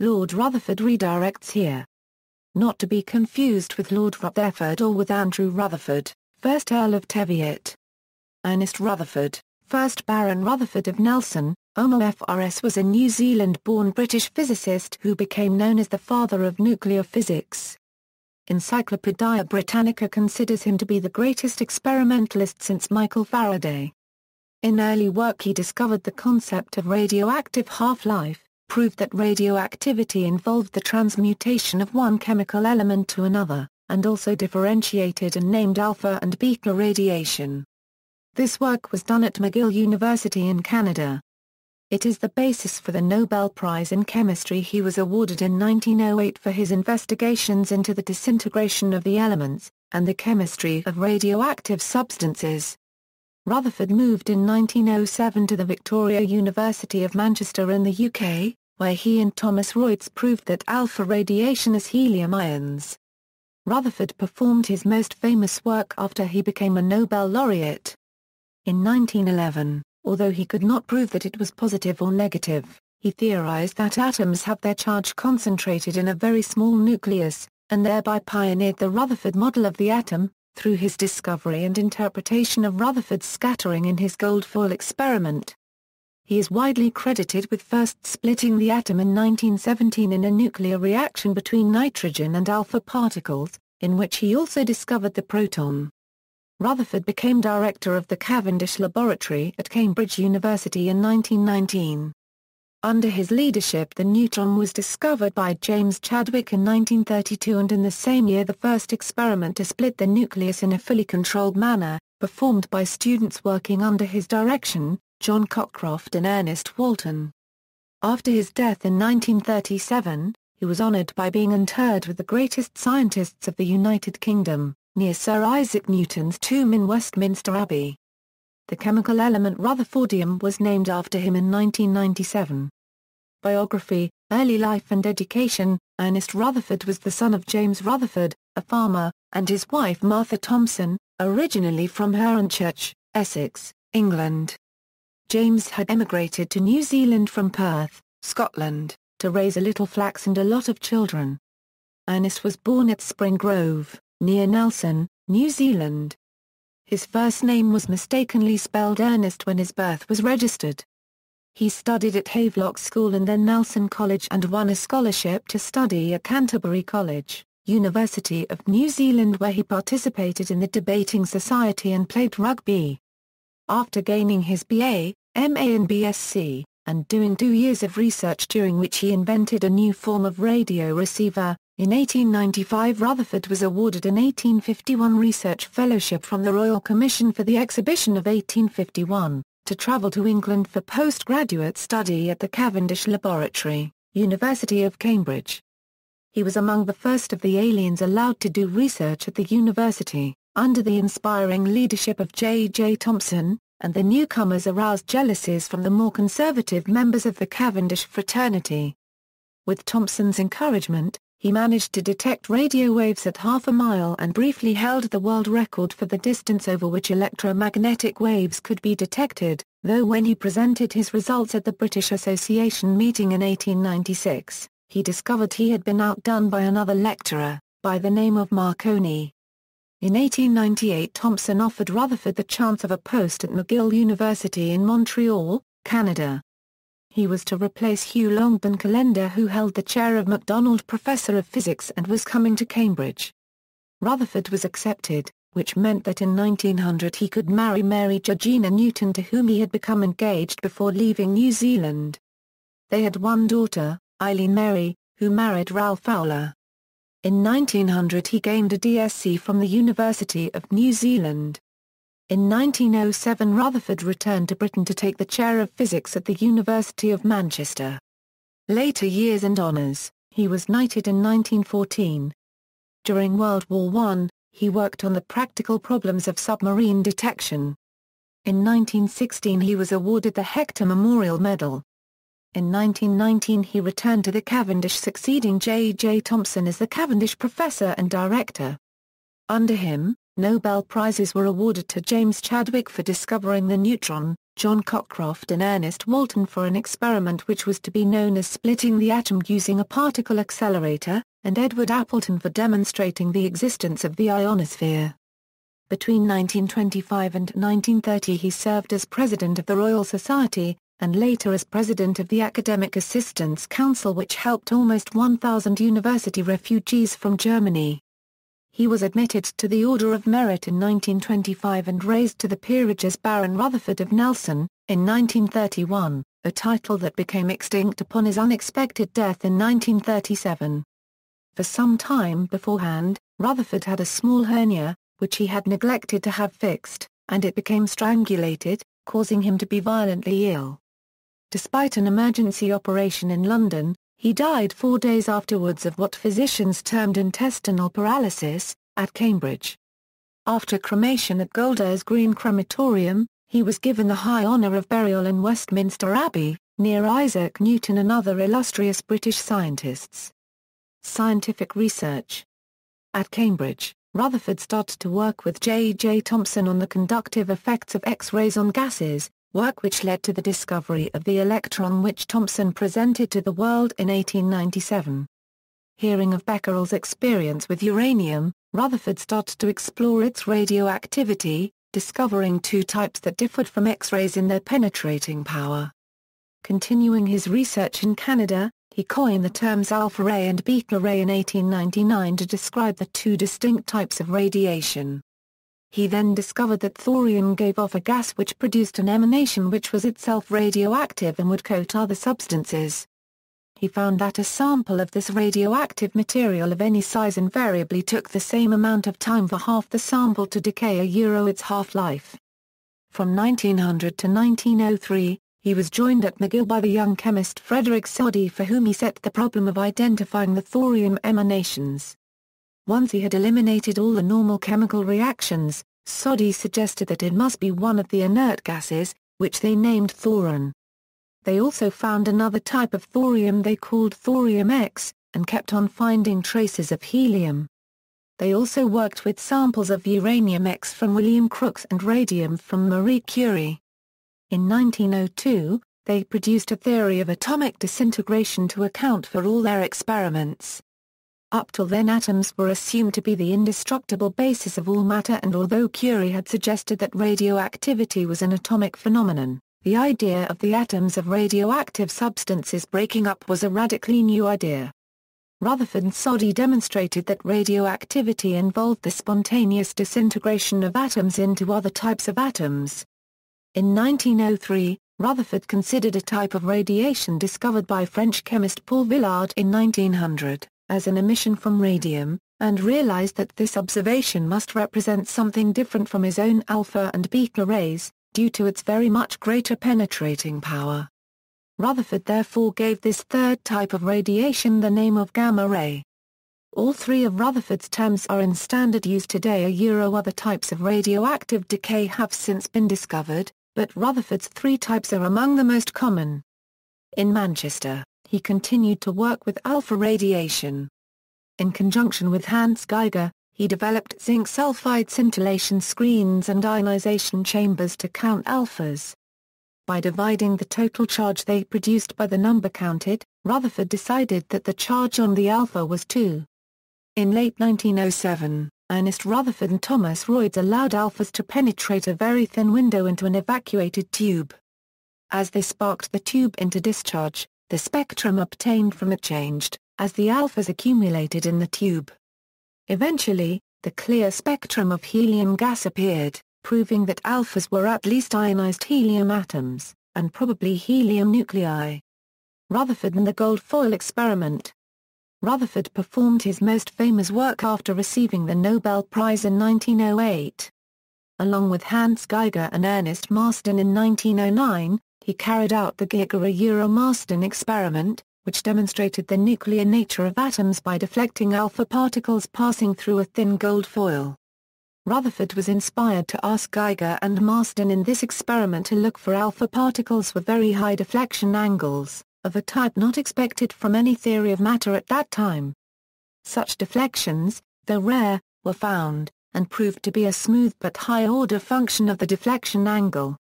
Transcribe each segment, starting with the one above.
Lord Rutherford redirects here. Not to be confused with Lord Rutherford or with Andrew Rutherford, 1st Earl of Teviot. Ernest Rutherford, 1st Baron Rutherford of Nelson, OMOFRS, was a New Zealand-born British physicist who became known as the father of nuclear physics. Encyclopædia Britannica considers him to be the greatest experimentalist since Michael Faraday. In early work he discovered the concept of radioactive half-life, proved that radioactivity involved the transmutation of one chemical element to another, and also differentiated and named alpha and beta radiation. This work was done at McGill University in Canada. It is the basis for the Nobel Prize in Chemistry he was awarded in 1908 for his investigations into the disintegration of the elements, and the chemistry of radioactive substances. Rutherford moved in 1907 to the Victoria University of Manchester in the UK, where he and Thomas Royds proved that alpha radiation is helium ions. Rutherford performed his most famous work after he became a Nobel laureate. In 1911, although he could not prove that it was positive or negative, he theorized that atoms have their charge concentrated in a very small nucleus, and thereby pioneered the Rutherford model of the atom, through his discovery and interpretation of Rutherford's scattering in his gold foil experiment. He is widely credited with first splitting the atom in 1917 in a nuclear reaction between nitrogen and alpha particles, in which he also discovered the proton. Rutherford became director of the Cavendish Laboratory at Cambridge University in 1919. Under his leadership the neutron was discovered by James Chadwick in 1932, and in the same year the first experiment to split the nucleus in a fully controlled manner, performed by students working under his direction, John Cockcroft and Ernest Walton. After his death in 1937, he was honoured by being interred with the greatest scientists of the United Kingdom, near Sir Isaac Newton's tomb in Westminster Abbey. The chemical element rutherfordium was named after him in 1997. Biography, early life and education. Ernest Rutherford was the son of James Rutherford, a farmer, and his wife Martha Thompson, originally from Hornchurch, Essex, England. James had emigrated to New Zealand from Perth, Scotland, to raise a little flax and a lot of children. Ernest was born at Spring Grove, near Nelson, New Zealand. His first name was mistakenly spelled Ernest when his birth was registered. He studied at Havelock School and then Nelson College and won a scholarship to study at Canterbury College, University of New Zealand, where he participated in the debating society and played rugby. After gaining his BA, MA and BSc, and doing 2 years of research during which he invented a new form of radio receiver, in 1895 Rutherford was awarded an 1851 Research Fellowship from the Royal Commission for the Exhibition of 1851, to travel to England for postgraduate study at the Cavendish Laboratory, University of Cambridge. He was among the first of the aliens allowed to do research at the university, under the inspiring leadership of J. Thomson, and the newcomers aroused jealousies from the more conservative members of the Cavendish fraternity. With Thomson's encouragement, he managed to detect radio waves at half a mile and briefly held the world record for the distance over which electromagnetic waves could be detected, though when he presented his results at the British Association meeting in 1896, he discovered he had been outdone by another lecturer, by the name of Marconi. In 1898 Thomson offered Rutherford the chance of a post at McGill University in Montreal, Canada. He was to replace Hugh Longbourn Calendar, who held the chair of MacDonald Professor of Physics and was coming to Cambridge. Rutherford was accepted, which meant that in 1900 he could marry Mary Georgina Newton, to whom he had become engaged before leaving New Zealand. They had one daughter, Eileen Mary, who married Ralph Fowler. In 1900 he gained a DSc from the University of New Zealand. In 1907 Rutherford returned to Britain to take the chair of physics at the University of Manchester. Later years and honours. He was knighted in 1914. During World War I, he worked on the practical problems of submarine detection. In 1916 he was awarded the Hector Memorial Medal. In 1919 he returned to the Cavendish, succeeding J. Thomson as the Cavendish Professor and Director. Under him, Nobel Prizes were awarded to James Chadwick for discovering the neutron, John Cockcroft and Ernest Walton for an experiment which was to be known as splitting the atom using a particle accelerator, and Edward Appleton for demonstrating the existence of the ionosphere. Between 1925 and 1930 he served as president of the Royal Society, and later as president of the Academic Assistance Council, which helped almost 1,000 university refugees from Germany. He was admitted to the Order of Merit in 1925 and raised to the peerage as Baron Rutherford of Nelson, in 1931, a title that became extinct upon his unexpected death in 1937. For some time beforehand, Rutherford had a small hernia, which he had neglected to have fixed, and it became strangulated, causing him to be violently ill. Despite an emergency operation in London, he died 4 days afterwards of what physicians termed intestinal paralysis, at Cambridge. After cremation at Golders Green Crematorium, he was given the high honour of burial in Westminster Abbey, near Isaac Newton and other illustrious British scientists. Scientific research. At Cambridge, Rutherford started to work with J. Thomson on the conductive effects of X-rays on gases, work which led to the discovery of the electron which Thomson presented to the world in 1897. Hearing of Becquerel's experience with uranium, Rutherford started to explore its radioactivity, discovering two types that differed from X-rays in their penetrating power. Continuing his research in Canada, he coined the terms alpha ray and beta ray in 1899 to describe the two distinct types of radiation. He then discovered that thorium gave off a gas which produced an emanation which was itself radioactive and would coat other substances. He found that a sample of this radioactive material of any size invariably took the same amount of time for half the sample to decay its half-life. From 1900 to 1903, he was joined at McGill by the young chemist Frederick Soddy, for whom he set the problem of identifying the thorium emanations. Once he had eliminated all the normal chemical reactions, Soddy suggested that it must be one of the inert gases, which they named thoron. They also found another type of thorium they called thorium X, and kept on finding traces of helium. They also worked with samples of uranium X from William Crookes and radium from Marie Curie. In 1902, they produced a theory of atomic disintegration to account for all their experiments. Up till then atoms were assumed to be the indestructible basis of all matter, and although Curie had suggested that radioactivity was an atomic phenomenon, the idea of the atoms of radioactive substances breaking up was a radically new idea. Rutherford and Soddy demonstrated that radioactivity involved the spontaneous disintegration of atoms into other types of atoms. In 1903, Rutherford considered a type of radiation discovered by French chemist Paul Villard in 1900. As an emission from radium, and realized that this observation must represent something different from his own alpha and beta rays, due to its very much greater penetrating power. Rutherford therefore gave this third type of radiation the name of gamma ray. All three of Rutherford's terms are in standard use today. Other types of radioactive decay have since been discovered, but Rutherford's three types are among the most common. In Manchester, he continued to work with alpha radiation. In conjunction with Hans Geiger, he developed zinc sulfide scintillation screens and ionization chambers to count alphas. By dividing the total charge they produced by the number counted, Rutherford decided that the charge on the alpha was 2. In late 1907, Ernest Rutherford and Thomas Royds allowed alphas to penetrate a very thin window into an evacuated tube. As they sparked the tube into discharge, the spectrum obtained from it changed, as the alphas accumulated in the tube. Eventually, the clear spectrum of helium gas appeared, proving that alphas were at least ionized helium atoms, and probably helium nuclei. Rutherford and the gold foil experiment. Rutherford performed his most famous work after receiving the Nobel Prize in 1908. Along with Hans Geiger and Ernest Marsden in 1909, he carried out the Geiger-Marsden experiment, which demonstrated the nuclear nature of atoms by deflecting alpha particles passing through a thin gold foil. Rutherford was inspired to ask Geiger and Marsden in this experiment to look for alpha particles with very high deflection angles, of a type not expected from any theory of matter at that time. Such deflections, though rare, were found, and proved to be a smooth but high-order function of the deflection angle.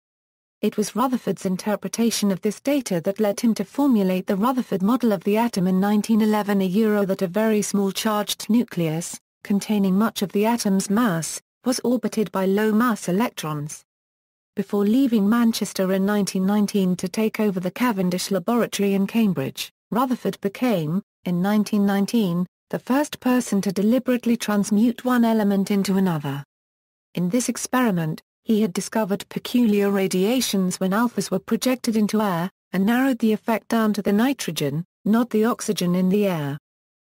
It was Rutherford's interpretation of this data that led him to formulate the Rutherford model of the atom in 1911, that a very small charged nucleus, containing much of the atom's mass, was orbited by low-mass electrons. Before leaving Manchester in 1919 to take over the Cavendish Laboratory in Cambridge, Rutherford became, in 1919, the first person to deliberately transmute one element into another. In this experiment, he had discovered peculiar radiations when alphas were projected into air, and narrowed the effect down to the nitrogen, not the oxygen in the air.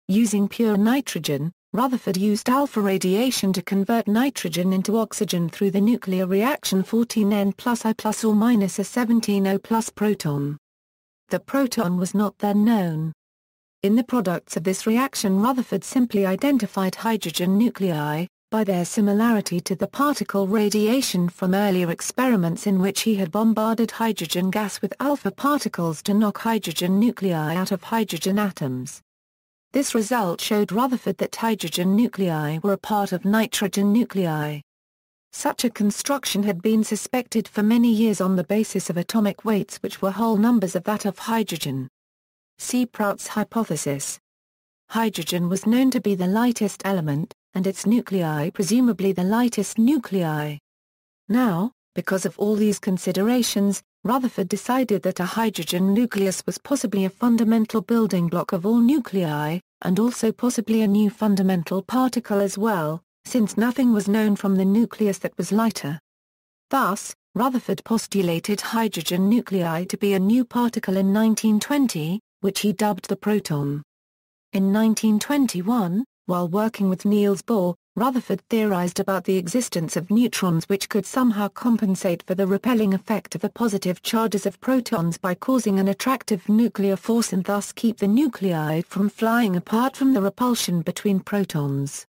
Using pure nitrogen, Rutherford used alpha radiation to convert nitrogen into oxygen through the nuclear reaction 14N plus I plus or minus a 17O plus proton. The proton was not then known. In the products of this reaction, Rutherford simply identified hydrogen nuclei, by their similarity to the particle radiation from earlier experiments in which he had bombarded hydrogen gas with alpha particles to knock hydrogen nuclei out of hydrogen atoms. This result showed Rutherford that hydrogen nuclei were a part of nitrogen nuclei. Such a construction had been suspected for many years on the basis of atomic weights which were whole numbers of that of hydrogen. See Prout's hypothesis. Hydrogen was known to be the lightest element, and its nuclei presumably the lightest nuclei. Now, because of all these considerations, Rutherford decided that a hydrogen nucleus was possibly a fundamental building block of all nuclei, and also possibly a new fundamental particle as well, since nothing was known from the nucleus that was lighter. Thus, Rutherford postulated hydrogen nuclei to be a new particle in 1920, which he dubbed the proton. In 1921, while working with Niels Bohr, Rutherford theorized about the existence of neutrons which could somehow compensate for the repelling effect of the positive charges of protons by causing an attractive nuclear force and thus keep the nuclei from flying apart from the repulsion between protons.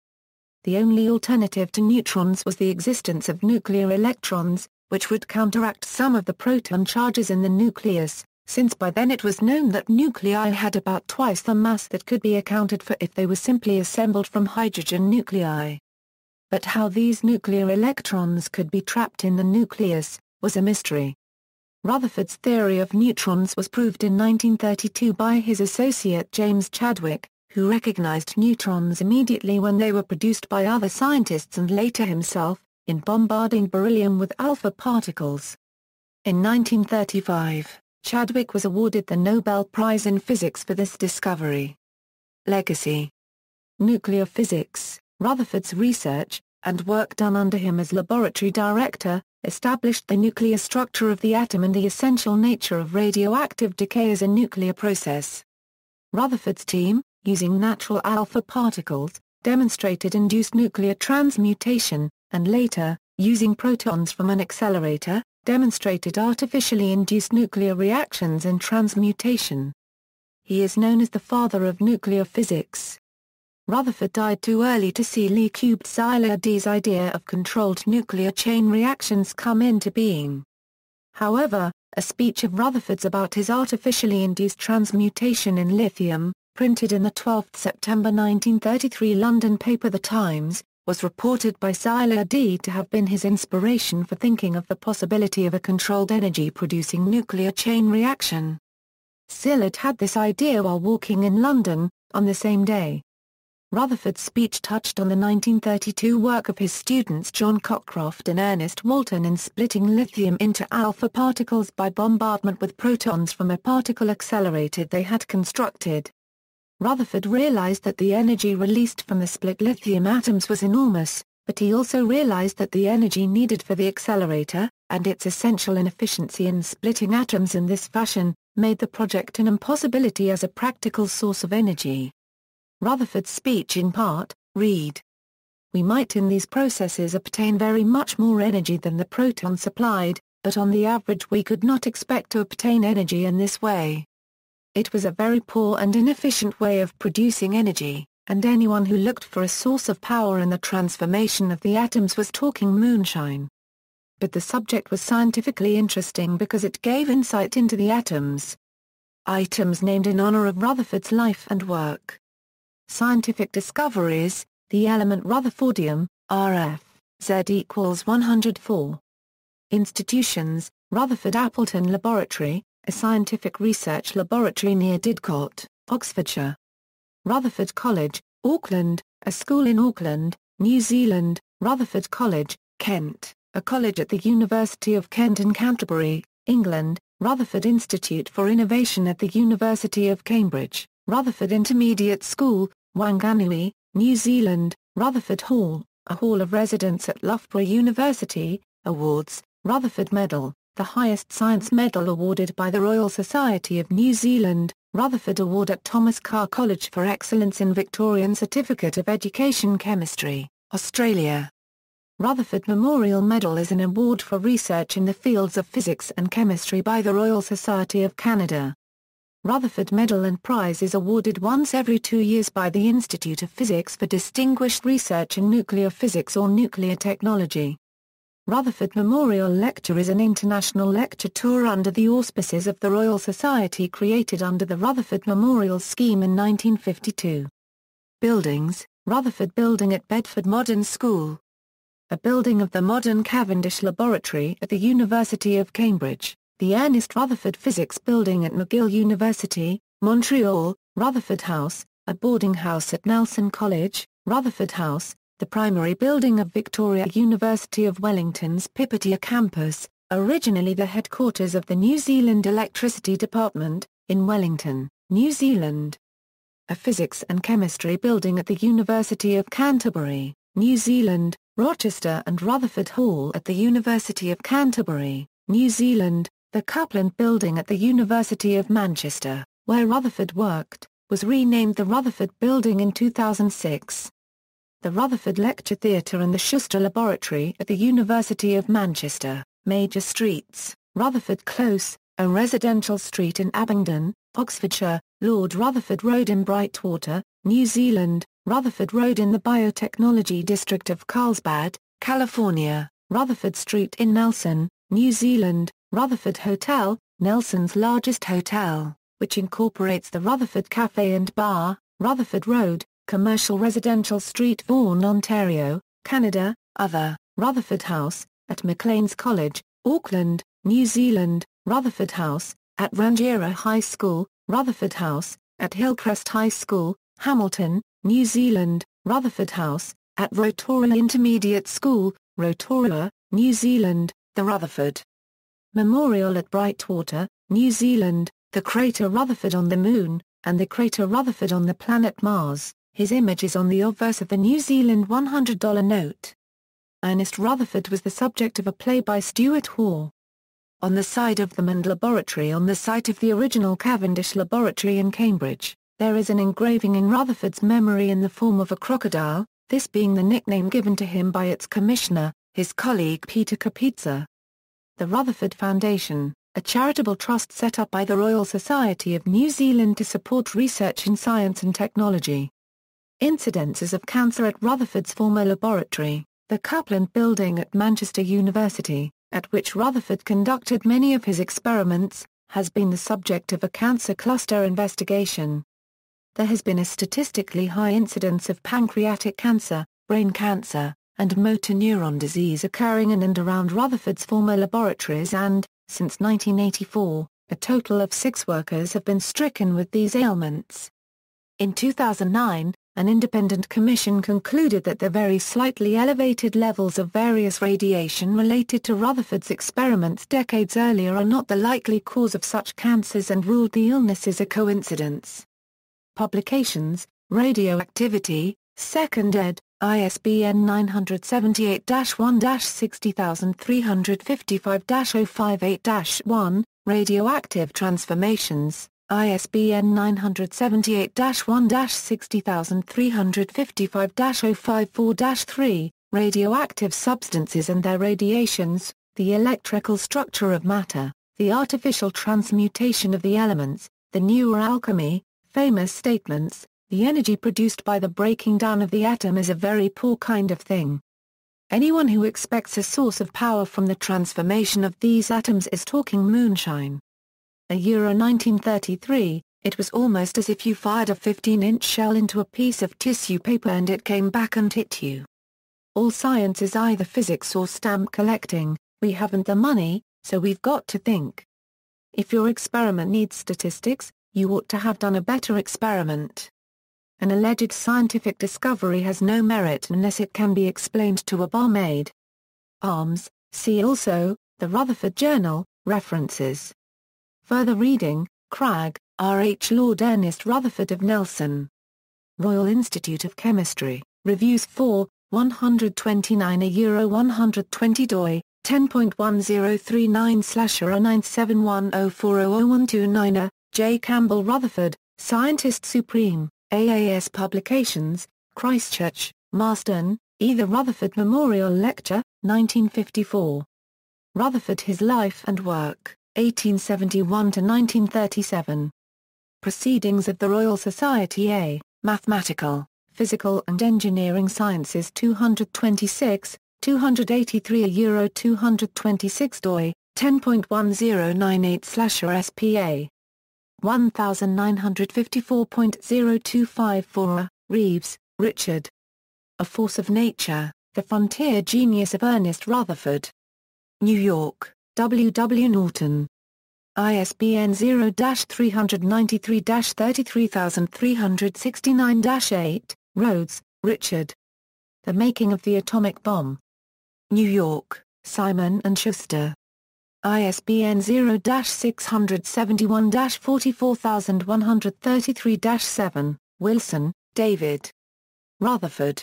The only alternative to neutrons was the existence of nuclear electrons, which would counteract some of the proton charges in the nucleus, since by then it was known that nuclei had about twice the mass that could be accounted for if they were simply assembled from hydrogen nuclei. But how these nuclear electrons could be trapped in the nucleus, was a mystery. Rutherford's theory of neutrons was proved in 1932 by his associate James Chadwick, who recognized neutrons immediately when they were produced by other scientists and later himself, in bombarding beryllium with alpha particles. In 1935, Chadwick was awarded the Nobel Prize in Physics for this discovery. Legacy. Nuclear physics, Rutherford's research, and work done under him as laboratory director, established the nuclear structure of the atom and the essential nature of radioactive decay as a nuclear process. Rutherford's team, using natural alpha particles, demonstrated induced nuclear transmutation, and later, using protons from an accelerator, demonstrated artificially induced nuclear reactions and transmutation. He is known as the father of nuclear physics. Rutherford died too early to see Lie-cubed Szilard D's idea of controlled nuclear chain reactions come into being. However, a speech of Rutherford's about his artificially induced transmutation in lithium, printed in the 12 September 1933 London paper The Times, was reported by Szilard D to have been his inspiration for thinking of the possibility of a controlled energy-producing nuclear chain reaction. Szilard had this idea while walking in London, on the same day. Rutherford's speech touched on the 1932 work of his students John Cockcroft and Ernest Walton in splitting lithium into alpha particles by bombardment with protons from a particle accelerator they had constructed. Rutherford realized that the energy released from the split lithium atoms was enormous, but he also realized that the energy needed for the accelerator, and its essential inefficiency in splitting atoms in this fashion, made the project an impossibility as a practical source of energy. Rutherford's speech in part, read: "We might in these processes obtain very much more energy than the proton supplied, but on the average we could not expect to obtain energy in this way. It was a very poor and inefficient way of producing energy, and anyone who looked for a source of power in the transformation of the atoms was talking moonshine. But the subject was scientifically interesting because it gave insight into the atoms." Items named in honor of Rutherford's life and work. Scientific discoveries: the element Rutherfordium, Rf, Z equals 104. Institutions: Rutherford Appleton Laboratory, a scientific research laboratory near Didcot, Oxfordshire. Rutherford College, Auckland, a school in Auckland, New Zealand. Rutherford College, Kent, a college at the University of Kent in Canterbury, England. Rutherford Institute for Innovation at the University of Cambridge. Rutherford Intermediate School, Wanganui, New Zealand. Rutherford Hall, a hall of residence at Loughborough University. Awards. Rutherford Medal, the highest science medal awarded by the Royal Society of New Zealand. Rutherford Award at Thomas Carr College for Excellence in Victorian Certificate of Education Chemistry, Australia. Rutherford Memorial Medal is an award for research in the fields of physics and chemistry by the Royal Society of Canada. Rutherford Medal and Prize is awarded once every 2 years by the Institute of Physics for distinguished research in nuclear physics or nuclear technology. Rutherford Memorial Lecture is an international lecture tour under the auspices of the Royal Society created under the Rutherford Memorial Scheme in 1952. Buildings. Rutherford Building at Bedford Modern School. A building of the modern Cavendish Laboratory at the University of Cambridge, the Ernest Rutherford Physics Building at McGill University, Montreal. Rutherford House, a boarding house at Nelson College. Rutherford House, the primary building of Victoria University of Wellington's Pipitea campus, originally the headquarters of the New Zealand Electricity Department, in Wellington, New Zealand. A physics and chemistry building at the University of Canterbury, New Zealand. Rochester and Rutherford Hall at the University of Canterbury, New Zealand. The Coupland Building at the University of Manchester, where Rutherford worked, was renamed the Rutherford Building in 2006. The Rutherford Lecture Theatre and the Schuster Laboratory at the University of Manchester. Major streets. Rutherford Close, a residential street in Abingdon, Oxfordshire. Lord Rutherford Road in Brightwater, New Zealand. Rutherford Road in the Biotechnology District of Carlsbad, California. Rutherford Street in Nelson, New Zealand. Rutherford Hotel, Nelson's largest hotel, which incorporates the Rutherford Cafe and Bar. Rutherford Road, Commercial Residential Street, Vaughan, Ontario, Canada. Other. Rutherford House, at Maclean's College, Auckland, New Zealand. Rutherford House, at Rangiora High School. Rutherford House, at Hillcrest High School, Hamilton, New Zealand. Rutherford House, at Rotorua Intermediate School, Rotorua, New Zealand. The Rutherford Memorial at Brightwater, New Zealand. The crater Rutherford on the Moon, and the crater Rutherford on the planet Mars. His image is on the obverse of the New Zealand $100 note. Ernest Rutherford was the subject of a play by Stuart Hall. On the side of the Mond Laboratory on the site of the original Cavendish Laboratory in Cambridge, there is an engraving in Rutherford's memory in the form of a crocodile, this being the nickname given to him by its commissioner, his colleague Peter Kapitsa. The Rutherford Foundation, a charitable trust set up by the Royal Society of New Zealand to support research in science and technology. Incidences of cancer at Rutherford's former laboratory, the Coupland Building at Manchester University, at which Rutherford conducted many of his experiments, has been the subject of a cancer cluster investigation. There has been a statistically high incidence of pancreatic cancer, brain cancer, and motor neuron disease occurring in and around Rutherford's former laboratories and, since 1984, a total of 6 workers have been stricken with these ailments. In 2009, an independent commission concluded that the very slightly elevated levels of various radiation related to Rutherford's experiments decades earlier are not the likely cause of such cancers and ruled the illnesses a coincidence. Publications: Radioactivity, 2nd ed., ISBN 978-1-60355-058-1, Radioactive Transformations, ISBN 978-1-60355-054-3, Radioactive Substances and Their Radiations, The Electrical Structure of Matter, The Artificial Transmutation of the Elements, The Newer Alchemy, Famous Statements, The Energy Produced by the Breaking Down of the Atom is a Very Poor Kind of Thing. Anyone who expects a source of power from the transformation of these atoms is talking moonshine. Euro 1933, it was almost as if you fired a 15-inch shell into a piece of tissue paper and it came back and hit you. All science is either physics or stamp collecting, we haven't the money, so we've got to think. If your experiment needs statistics, you ought to have done a better experiment. An alleged scientific discovery has no merit unless it can be explained to a barmaid. Arms, see also, The Rutherford Journal, references. Further reading, Cragg, R. H. Lord Ernest Rutherford of Nelson. Royal Institute of Chemistry, Reviews 4, 129 a €120 doi, 10.1039/097104001229 J. Campbell Rutherford, Scientist Supreme, AAS Publications, Christchurch, Marsden, The Rutherford Memorial Lecture, 1954. Rutherford His Life and Work, 1871–1937. Proceedings of the Royal Society A, Mathematical, Physical and Engineering Sciences 226, 283 €226 doi, 10.1098/RSPA. 1954.0254 Reeves, Richard. A Force of Nature, The Frontier Genius of Ernest Rutherford. New York, W. W. Norton. ISBN 0-393-33369-8, Rhodes, Richard. The Making of the Atomic Bomb. New York, Simon & Schuster. ISBN 0-671-44133-7, Wilson, David. Rutherford.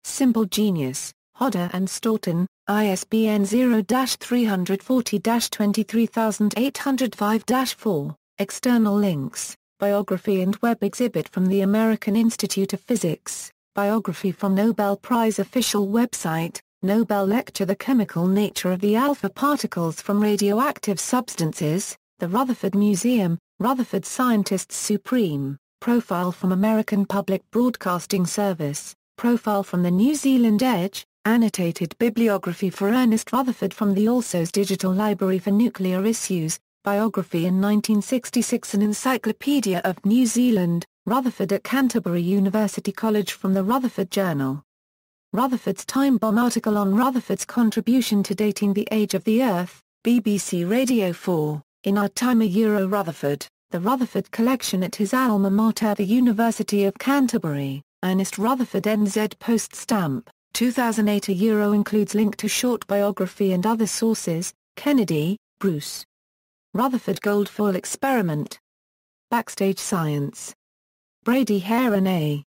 Simple Genius, Hodder and Stoughton, ISBN 0-340-23805-4, External links, Biography and web exhibit from the American Institute of Physics, Biography from Nobel Prize official website, Nobel Lecture The Chemical Nature of the Alpha Particles from Radioactive Substances, The Rutherford Museum, Rutherford Scientists Supreme, Profile from American Public Broadcasting Service, Profile from the New Zealand Edge, Annotated Bibliography for Ernest Rutherford from the Alsos Digital Library for Nuclear Issues, Biography in 1966 and Encyclopædia of New Zealand, Rutherford at Canterbury University College from the Rutherford Journal. Rutherford's Time Bomb article on Rutherford's contribution to dating the age of the Earth, BBC Radio 4, in Our Time Rutherford, the Rutherford collection at his alma mater the University of Canterbury, Ernest Rutherford NZ Post Stamp, 2008 includes link to short biography and other sources, Kennedy, Bruce. Rutherford Gold Foil Experiment. Backstage Science. Brady Heron A.